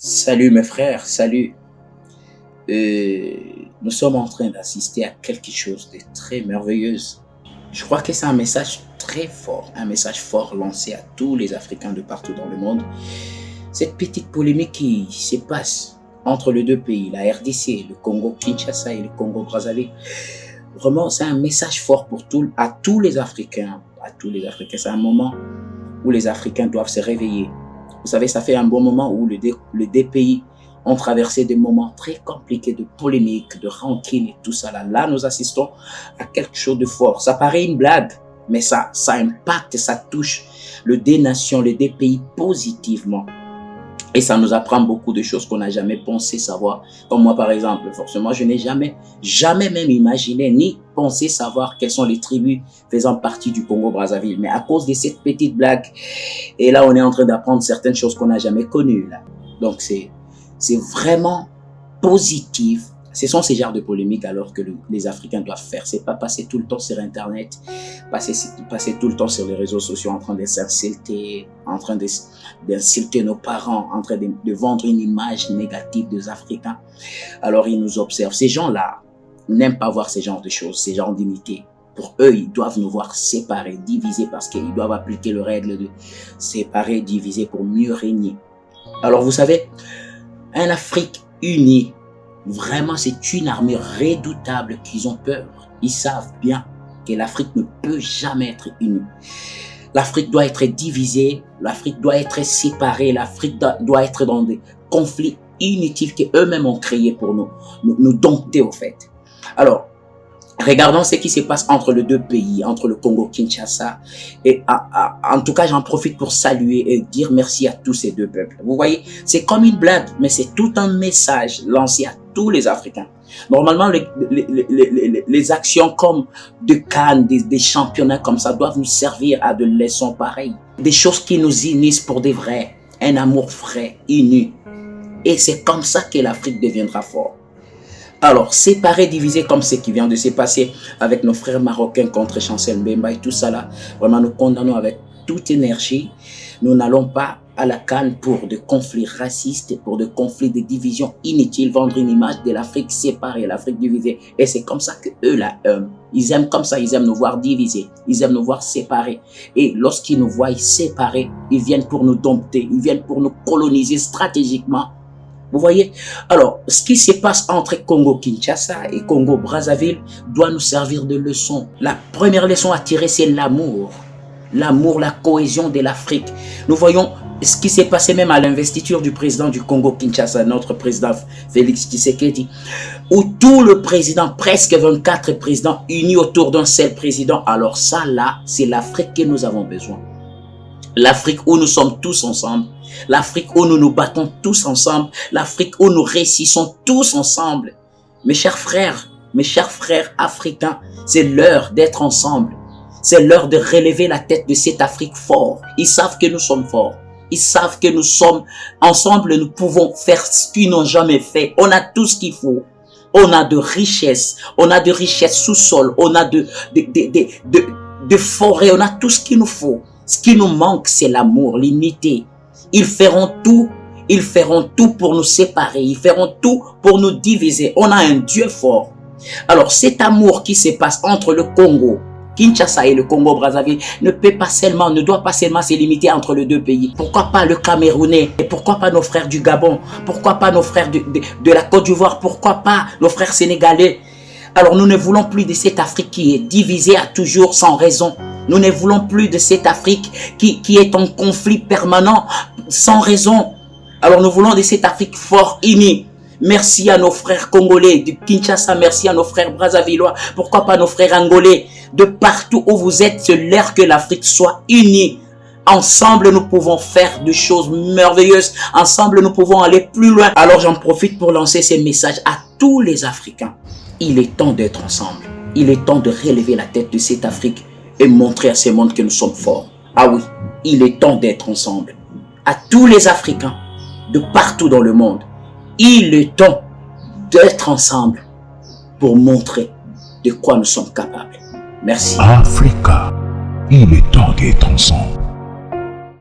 Salut mes frères, salut. Euh, Nous sommes en train d'assister à quelque chose de très merveilleux. Je crois que c'est un message très fort, un message fort lancé à tous les Africains de partout dans le monde. Cette petite polémique qui se passe entre les deux pays, la RDC, le Congo-Kinshasa et le Congo-Brazzaville, vraiment c'est un message fort pour à tous les Africains. À tous les Africains, c'est un moment où les Africains doivent se réveiller. Vous savez, ça fait un bon moment où les deux pays ont traversé des moments très compliqués de polémique, de rancune et tout ça. Là, nous assistons à quelque chose de fort. Ça paraît une blague, mais ça impacte, ça touche les deux nations, les deux pays positivement. Et ça nous apprend beaucoup de choses qu'on n'a jamais pensé savoir. Comme moi, par exemple, forcément, je n'ai jamais même imaginé ni pensé savoir quelles sont les tribus faisant partie du Congo-Brazzaville. Mais à cause de cette petite blague, et là, on est en train d'apprendre certaines choses qu'on n'a jamais connues. Là. Donc, c'est vraiment positif. Ce sont ces genres de polémiques alors que les Africains doivent faire. C'est pas passer tout le temps sur Internet, passer tout le temps sur les réseaux sociaux en train de s'insulter, en train d'insulter nos parents, en train de vendre une image négative des Africains. Alors ils nous observent. Ces gens-là n'aiment pas voir ces genres de choses, ces genres d'unités. Pour eux, ils doivent nous voir séparés, divisés, parce qu'ils doivent appliquer les règles de séparer, diviser pour mieux régner. Alors vous savez, un Afrique unie, vraiment, c'est une armée redoutable qu'ils ont peur. Ils savent bien que l'Afrique ne peut jamais être unie. L'Afrique doit être divisée, l'Afrique doit être séparée, l'Afrique doit être dans des conflits inutiles qu'eux-mêmes ont créés pour nous dompter au fait. Alors, regardons ce qui se passe entre les deux pays, entre le Congo-Kinshasa. Et en tout cas, j'en profite pour saluer et dire merci à tous ces deux peuples. Vous voyez, c'est comme une blague, mais c'est tout un message lancé à tous les Africains. Normalement, les actions comme de Cannes, des championnats comme ça, doivent nous servir à de leçons pareilles. Des choses qui nous unissent pour de vrai. Un amour frais, uni. Et c'est comme ça que l'Afrique deviendra forte. Alors, séparer, diviser comme ce qui vient de se passer avec nos frères marocains contre Chancel Mbemba et tout ça là, vraiment nous condamnons avec toute énergie. Nous n'allons pas à la CAN pour des conflits racistes, pour des conflits de division inutiles, vendre une image de l'Afrique séparée, l'Afrique divisée. Et c'est comme ça que eux là, ils aiment comme ça, ils aiment nous voir divisés, ils aiment nous voir séparés. Et lorsqu'ils nous voient séparés, ils viennent pour nous dompter, ils viennent pour nous coloniser stratégiquement. Vous voyez? Alors, ce qui se passe entre Congo-Kinshasa et Congo-Brazzaville doit nous servir de leçon. La première leçon à tirer, c'est l'amour. L'amour, la cohésion de l'Afrique. Nous voyons ce qui s'est passé même à l'investiture du président du Congo-Kinshasa, notre président Félix Tshisekedi, où tout le président, presque 24 présidents unis autour d'un seul président. Alors ça, là, c'est l'Afrique que nous avons besoin. L'Afrique où nous sommes tous ensemble. L'Afrique où nous nous battons tous ensemble. L'Afrique où nous réussissons tous ensemble. Mes chers frères africains, c'est l'heure d'être ensemble. C'est l'heure de relever la tête de cette Afrique forte. Ils savent que nous sommes forts. Ils savent que nous sommes ensemble, nous pouvons faire ce qu'ils n'ont jamais fait. On a tout ce qu'il faut. On a de richesses. On a de richesses sous-sol. On a de forêts. On a tout ce qu'il nous faut. Ce qui nous manque, c'est l'amour, l'unité. Ils feront tout pour nous séparer. Ils feront tout pour nous diviser. On a un Dieu fort. Alors, cet amour qui se passe entre le Congo, Kinshasa et le Congo-Brazzaville ne doit pas seulement se limiter entre les deux pays. Pourquoi pas le Camerounais? Et pourquoi pas nos frères du Gabon? Pourquoi pas nos frères de la Côte d'Ivoire? Pourquoi pas nos frères sénégalais? Alors, nous ne voulons plus de cette Afrique qui est divisée à toujours sans raison. Nous ne voulons plus de cette Afrique qui est en conflit permanent sans raison. Alors nous voulons de cette Afrique fort, unie. Merci à nos frères congolais du Kinshasa, merci à nos frères brazzavillois, pourquoi pas nos frères angolais. De partout où vous êtes, c'est l'heure que l'Afrique soit unie. Ensemble, nous pouvons faire des choses merveilleuses. Ensemble, nous pouvons aller plus loin. Alors j'en profite pour lancer ces messages à tous les Africains. Il est temps d'être ensemble. Il est temps de relever la tête de cette Afrique et montrer à ce monde que nous sommes forts. Ah oui, il est temps d'être ensemble. À tous les Africains, de partout dans le monde, il est temps d'être ensemble pour montrer de quoi nous sommes capables. Merci. Africa, il est temps d'être ensemble.